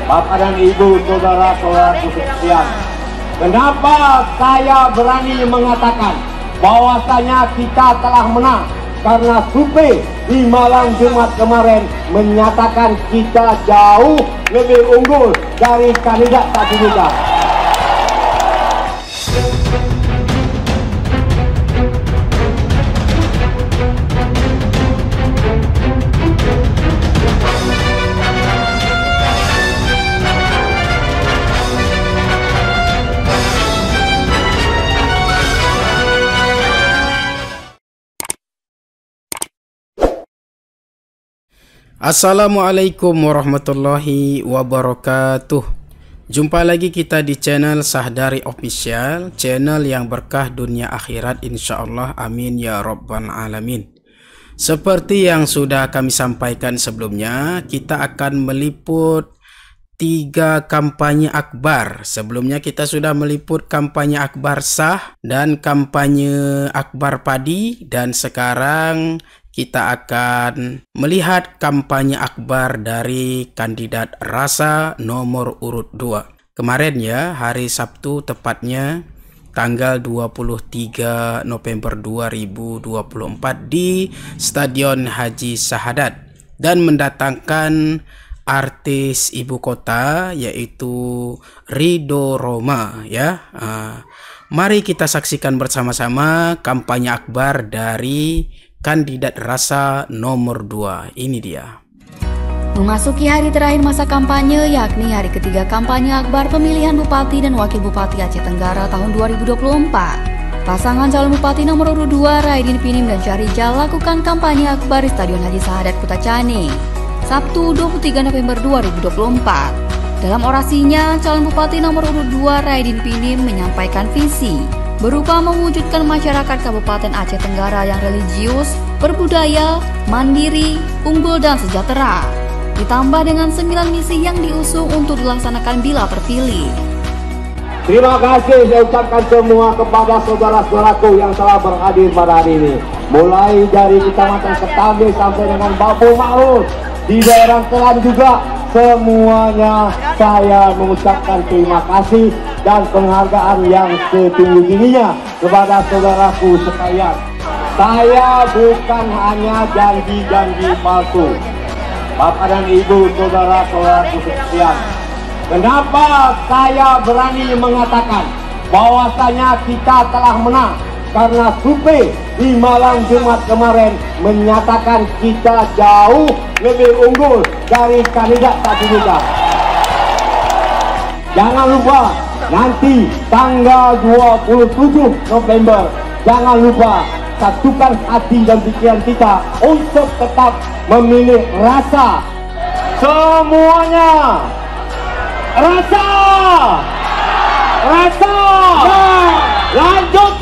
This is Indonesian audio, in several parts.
Bapak dan Ibu, saudara-saudaraku sekalian, kenapa saya berani mengatakan bahwasanya kita telah menang? Karena survei di malam Jumat kemarin menyatakan kita jauh lebih unggul dari kandidat satu juta. Assalamualaikum warahmatullahi wabarakatuh. Jumpa lagi kita di channel Sahdari Official, channel yang berkah dunia akhirat insyaallah, amin ya rabbal alamin. Seperti yang sudah kami sampaikan sebelumnya, kita akan meliput 3 kampanye akbar. Sebelumnya kita sudah meliput kampanye akbar sah dan kampanye akbar padi, dan sekarang kita akan melihat kampanye akbar dari kandidat Rasa nomor urut 2. Kemarin ya, hari Sabtu tepatnya tanggal 23 November 2024 di Stadion Haji Sahadat, dan mendatangkan artis ibu kota yaitu Ridho Roma ya. Mari kita saksikan bersama-sama kampanye akbar dari kandidat Rasa nomor 2. Ini dia. Memasuki hari terakhir masa kampanye, yakni hari ketiga kampanye akbar pemilihan Bupati dan Wakil Bupati Aceh Tenggara tahun 2024. Pasangan calon Bupati nomor urut 2 Raidin Pinim dan Syahrijal lakukan kampanye akbar di Stadion Haji Sahadat Kutacani, Sabtu 23 November 2024. Dalam orasinya, calon Bupati nomor urut 2 Raidin Pinim menyampaikan visi berupa mewujudkan masyarakat Kabupaten Aceh Tenggara yang religius, berbudaya, mandiri, unggul dan sejahtera. Ditambah dengan 9 misi yang diusung untuk dilaksanakan bila terpilih. Terima kasih saya ucapkan semua kepada saudara-saudaraku yang telah berhadir pada hari ini. Mulai dari Kecamatan Ketambe sampai dengan Babu Ma'ruf, di daerah Kelan juga, semuanya saya mengucapkan terima kasih dan penghargaan yang setinggi-tingginya kepada saudaraku sekalian. Saya bukan hanya janji-janji palsu. Bapak dan Ibu, saudara-saudaraku sekalian, kenapa saya berani mengatakan bahwasanya kita telah menang? Karena survei di malam Jumat kemarin menyatakan kita jauh lebih unggul dari kandidat satu juta. Jangan lupa nanti tanggal 27 November, jangan lupa satukan hati dan pikiran kita untuk tetap memilih Rasa. Semuanya Rasa, Rasa, lanjutkan.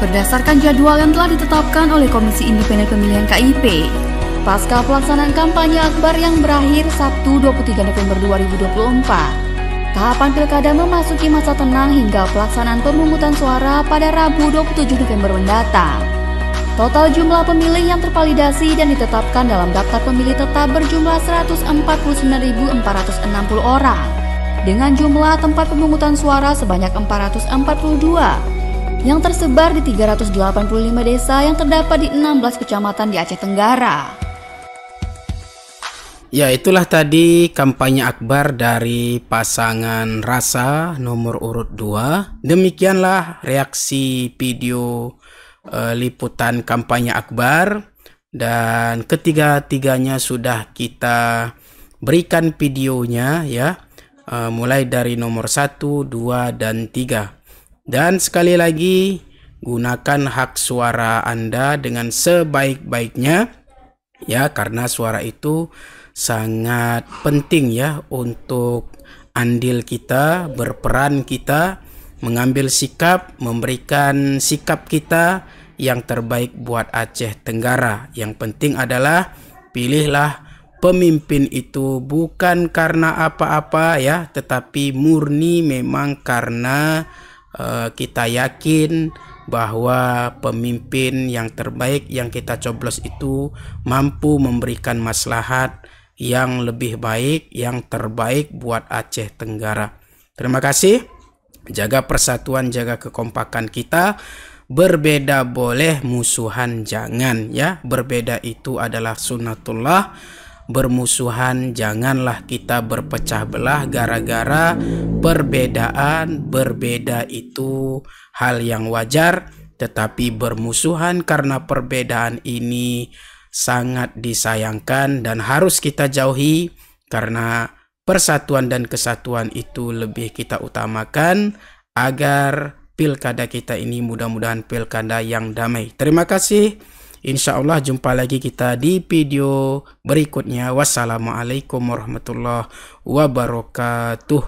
Berdasarkan jadwal yang telah ditetapkan oleh Komisi Independen Pemilihan KIP, pasca pelaksanaan kampanye akbar yang berakhir Sabtu 23 November 2024, tahapan pilkada memasuki masa tenang hingga pelaksanaan pemungutan suara pada Rabu 27 November mendatang. Total jumlah pemilih yang tervalidasi dan ditetapkan dalam daftar pemilih tetap berjumlah 149.460 orang, dengan jumlah tempat pemungutan suara sebanyak 442 yang tersebar di 385 desa yang terdapat di 16 kecamatan di Aceh Tenggara. Ya, itulah tadi kampanye akbar dari pasangan Rasa nomor urut 2. Demikianlah reaksi video liputan kampanye akbar, dan ketiga-tiganya sudah kita berikan videonya ya, mulai dari nomor 1, 2, dan 3. Dan sekali lagi, gunakan hak suara Anda dengan sebaik-baiknya ya, karena suara itu sangat penting ya untuk andil kita, berperan kita, mengambil sikap, memberikan sikap kita yang terbaik buat Aceh Tenggara. Yang penting adalah pilihlah pemimpin itu bukan karena apa-apa ya, tetapi murni memang karena kita yakin bahwa pemimpin yang terbaik yang kita coblos itu mampu memberikan maslahat yang lebih baik, yang terbaik buat Aceh Tenggara. Terima kasih. Jaga persatuan, jaga kekompakan kita. Berbeda boleh, musuhan jangan ya. Berbeda itu adalah sunnatullah. Bermusuhan janganlah kita berpecah belah gara-gara perbedaan. Berbeda itu hal yang wajar, tetapi bermusuhan karena perbedaan ini sangat disayangkan dan harus kita jauhi, karena persatuan dan kesatuan itu lebih kita utamakan agar pilkada kita ini mudah-mudahan pilkada yang damai. Terima kasih. Insya Allah jumpa lagi kita di video berikutnya. Wassalamualaikum warahmatullahi wabarakatuh.